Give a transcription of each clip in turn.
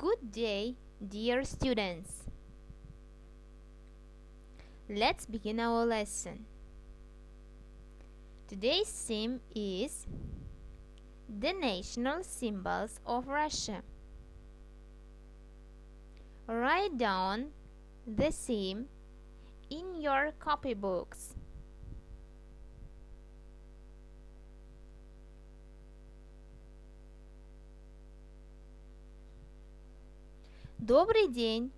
Good day, dear students. Let's begin our lesson. Today's theme is the national symbols of Russia. Write down the theme in your copybooks. Добрый день,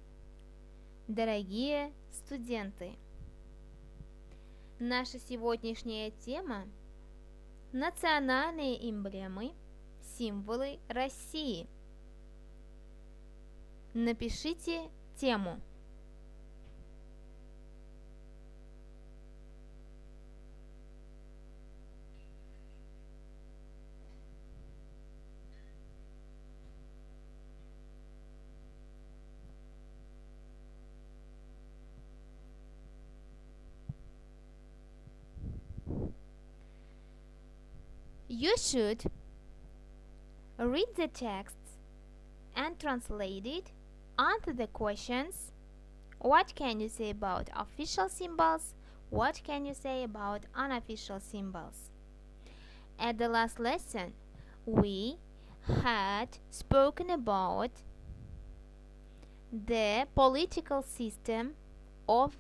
дорогие студенты! Наша сегодняшняя тема – национальные эмблемы, символы России. Напишите тему. You should read the texts and translate it onto the questions. What can you say about official symbols? What can you say about unofficial symbols? At the last lesson, we had spoken about the political system of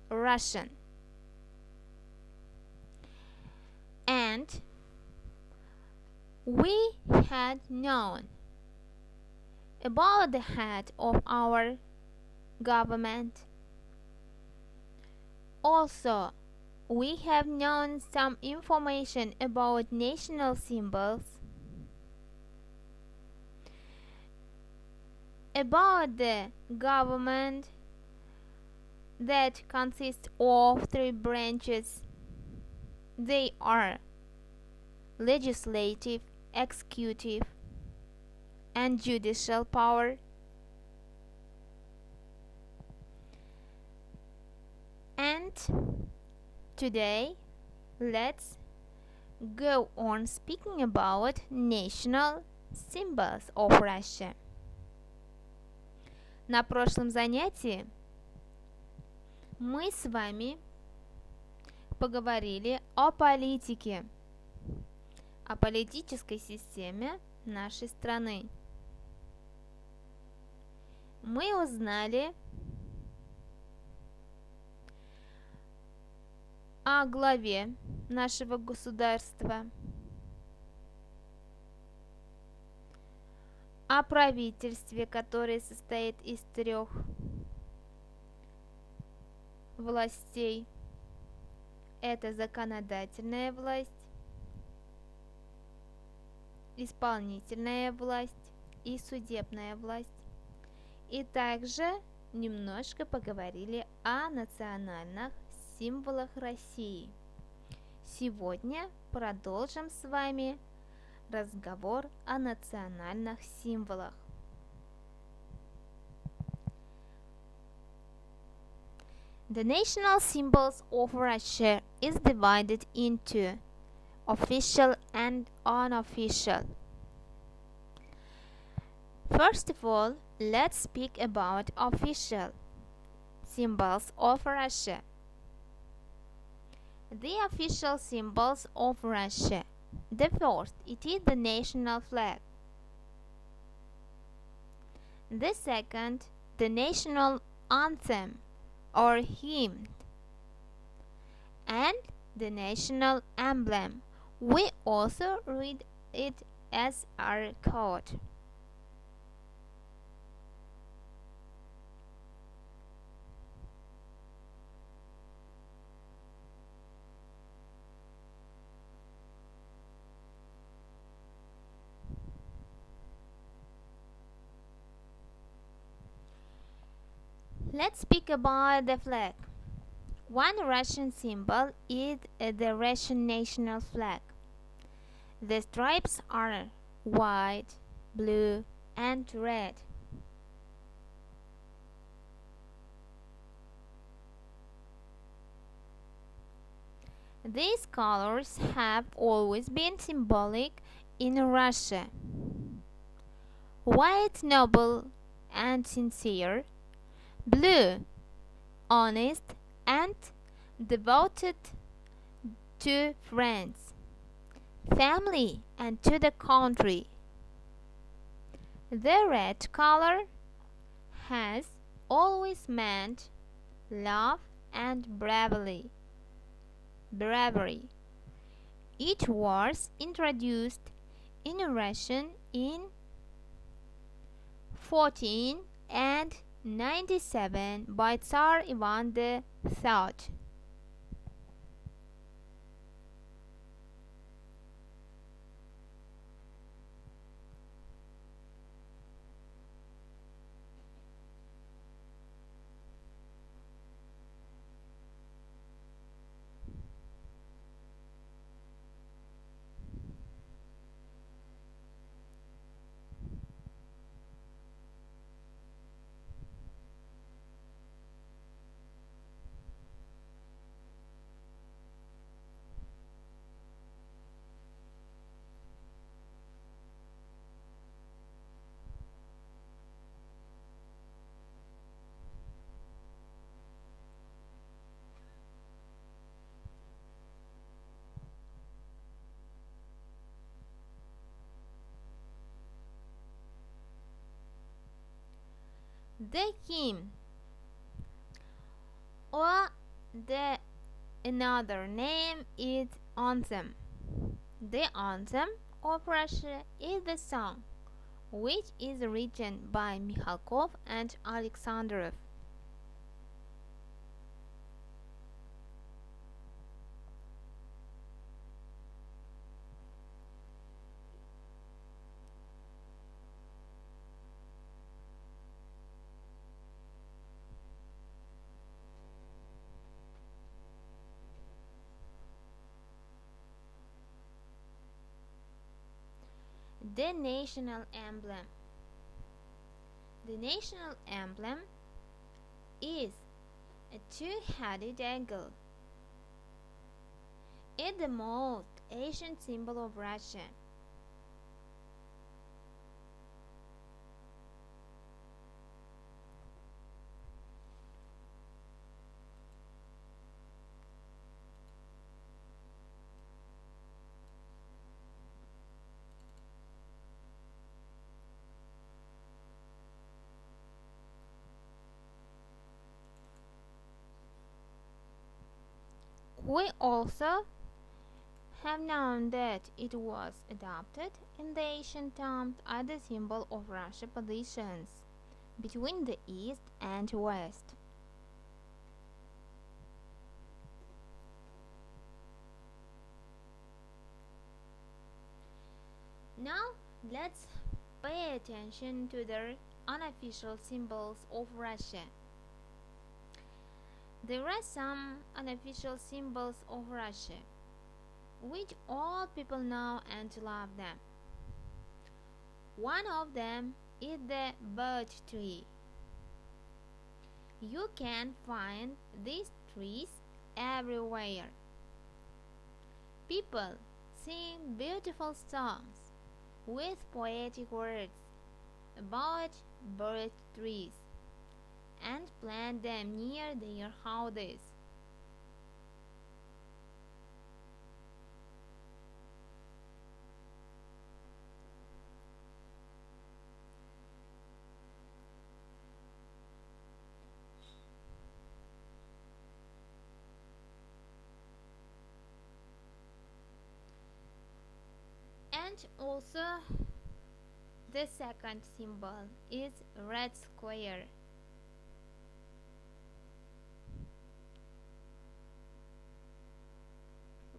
Russia. And we had known about the head of our government. Also, we have known some information about national symbols, about the government that consists of three branches. They are legislative, executive, and judicial power. And today, let's go on speaking about national symbols of Russia. На прошлом занятии мы с вами поговорили о политике, о политической системе нашей страны. Мы узнали о главе нашего государства, о правительстве, которое состоит из трех властей. Это законодательная власть, исполнительная власть и судебная власть. И также немножко поговорили о национальных символах России. Сегодня продолжим с вами разговор о национальных символах. The national symbols of Russia is divided into official and unofficial. First of all, let's speak about official symbols of Russia. The official symbols of Russia. The first, it is the national flag. The second, the national anthem or hymn. And the national emblem. We also read it as our code. Let's speak about the flag. One Russian symbol is the Russian national flag. The stripes are white, blue, and red. These colors have always been symbolic in Russia. White, noble and sincere. Blue, honest and devoted to friends, family and to the country. The red color has always meant love and bravery. It was introduced in Russian in 1497 by Tsar Ivan the Third. The hymn, or the another name is anthem. The anthem of Russia is the song, which is written by Mikhalkov and Alexandrov. The national emblem. The national emblem is a two-headed eagle. It's the most ancient symbol of Russia. We also have known that it was adopted in the ancient times as the symbol of Russia's positions between the East and West. Now let's pay attention to the unofficial symbols of Russia. There are some unofficial symbols of Russia, which all people know and love them. One of them is the birch tree. You can find these trees everywhere. People sing beautiful songs with poetic words about birch trees and plant them near their houses. And also the second symbol is red square.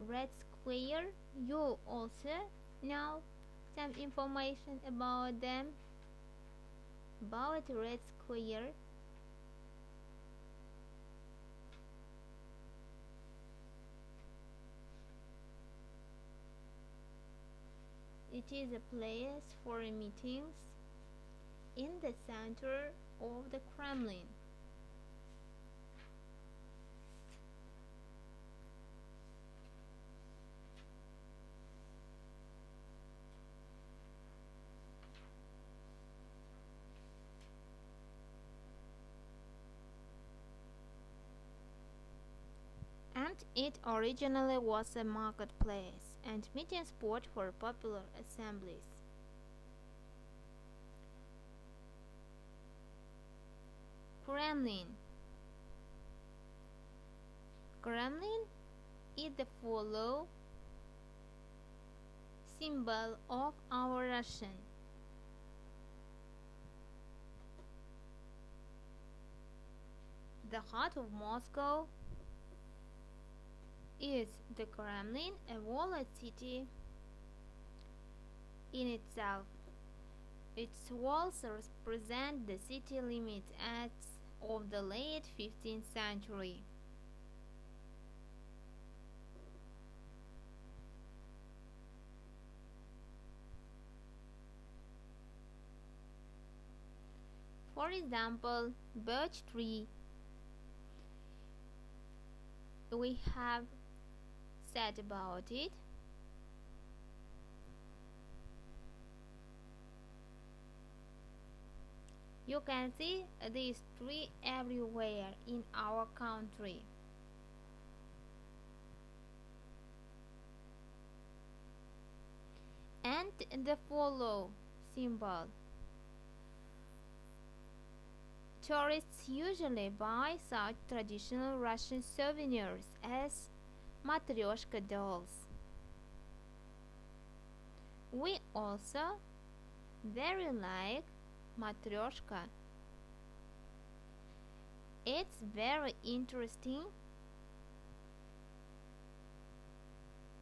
Red square, you also know some information about them, about red square. It is a place for meetings in the center of the Kremlin. and it originally was a marketplace and meeting spot for popular assemblies. Kremlin. Kremlin is the follow symbol of our Russian. The heart of Moscow is the Kremlin, a walled city in itself. Its walls represent the city limits as of the late 15th century. For example, birch tree. We have said about it. You can see this tree everywhere in our country. And the follow symbol. Tourists usually buy such traditional Russian souvenirs as matryoshka dolls. We also very like matryoshka. It's very interesting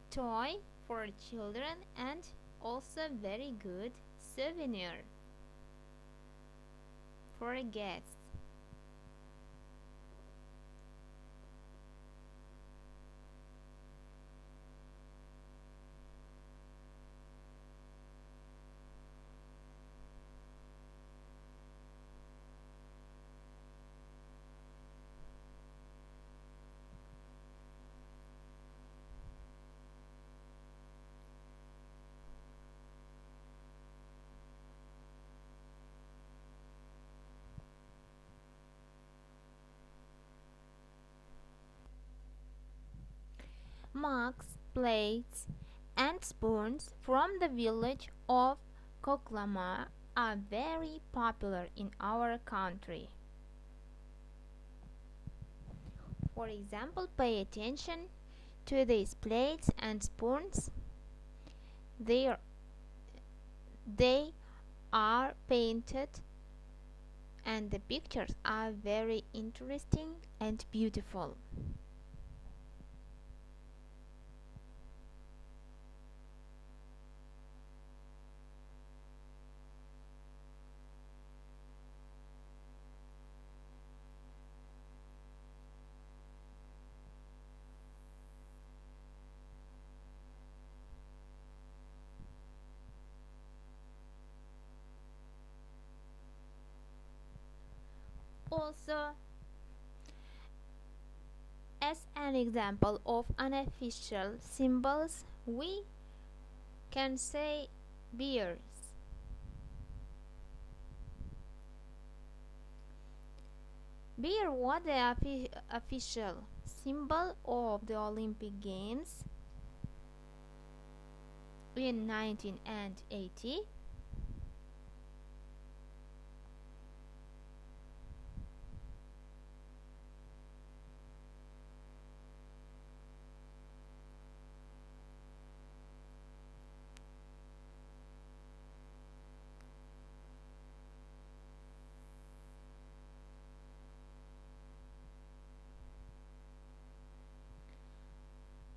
toy for children and also very good souvenir for guests. Mugs, plates, and spoons from the village of Koklama are very popular in our country. For example, pay attention to these plates and spoons. They are painted and the pictures are very interesting and beautiful. Also, as an example of unofficial symbols, we can say beers. Beer was the official symbol of the Olympic Games in 1980.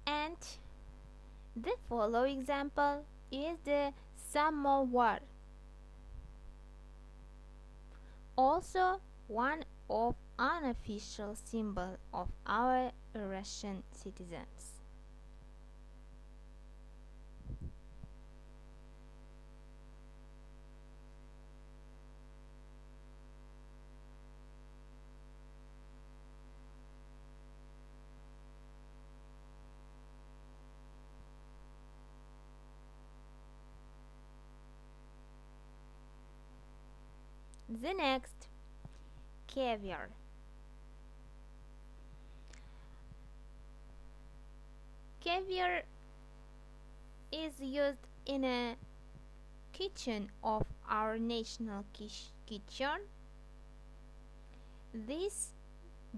And the following example is the samovar, also one of unofficial symbol of our Russian citizens. The next, caviar. Caviar is used in a kitchen of our national kitchen. This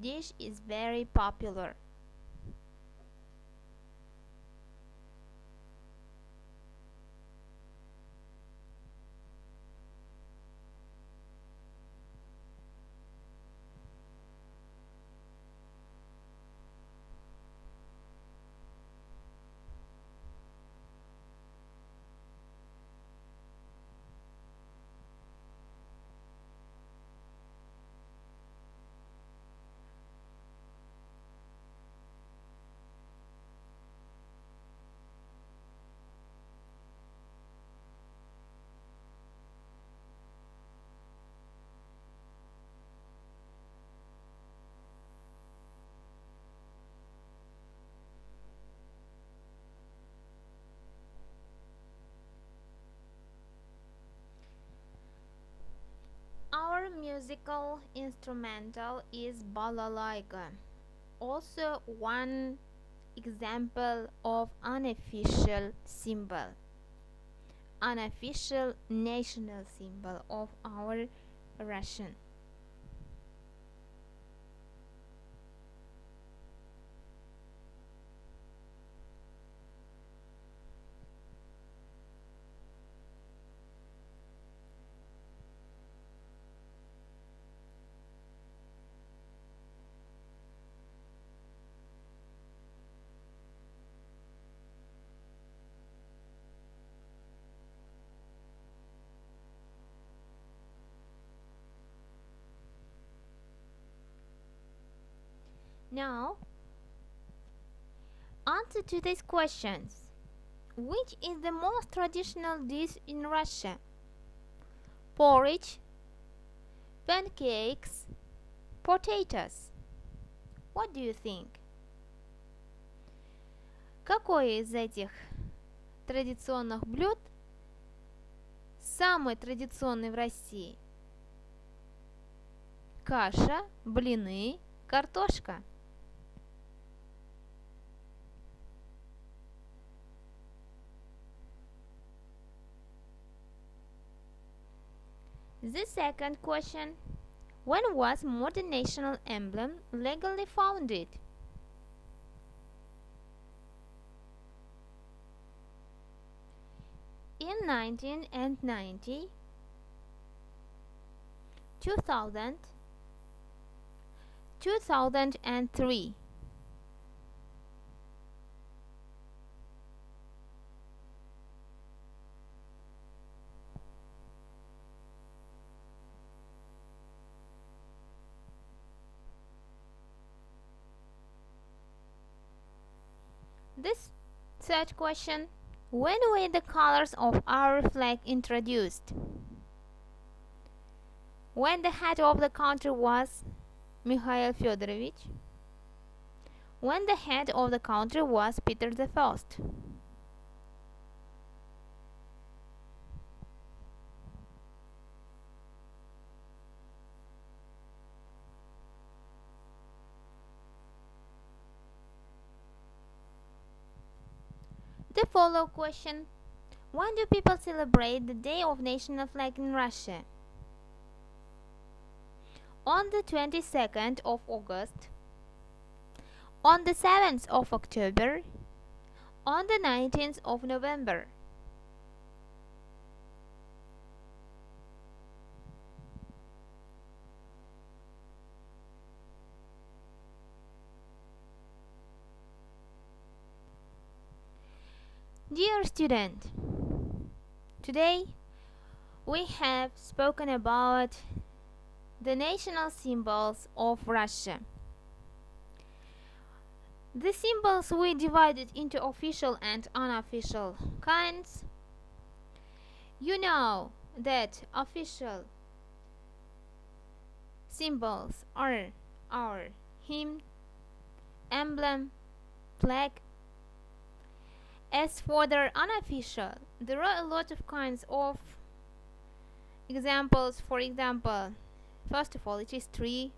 dish is very popular. Our musical instrumental is balalaika, also one example of unofficial symbol, unofficial national symbol of our Russian. Now, answer to these questions. Which is the most traditional dish in Russia? Porridge, pancakes, potatoes. What do you think? Какое из этих традиционных блюд самый традиционный в России? Каша, блины, картошка. The second question. When was modern national emblem legally founded? In 1990, 2000, 2003. This third question. When were the colors of our flag introduced? When the head of the country was Mikhail Fyodorovich? When the head of the country was Peter the First? The follow question. When do people celebrate the Day of National Flag in Russia? On the 22nd of August, on the 7th of October, on the 19th of November. Dear student, today we have spoken about the national symbols of Russia. The symbols we divided into official and unofficial kinds. You know that official symbols are our hymn, emblem, flag. As for the unofficial, there are a lot of kinds of examples. For example, first of all, it is tree,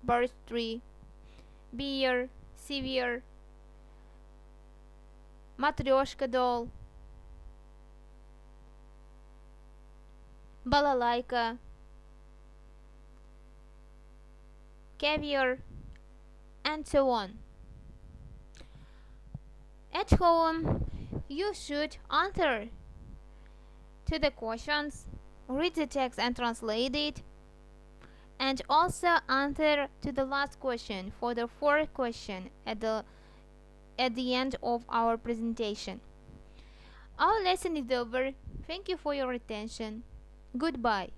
birch tree, beer, Caviar, Matryoshka doll, balalaika, caviar, and so on. At home, you should answer to the questions, read the text and translate it, and also answer to the last question for the fourth question at the end of our presentation. Our lesson is over. Thank you for your attention. Goodbye.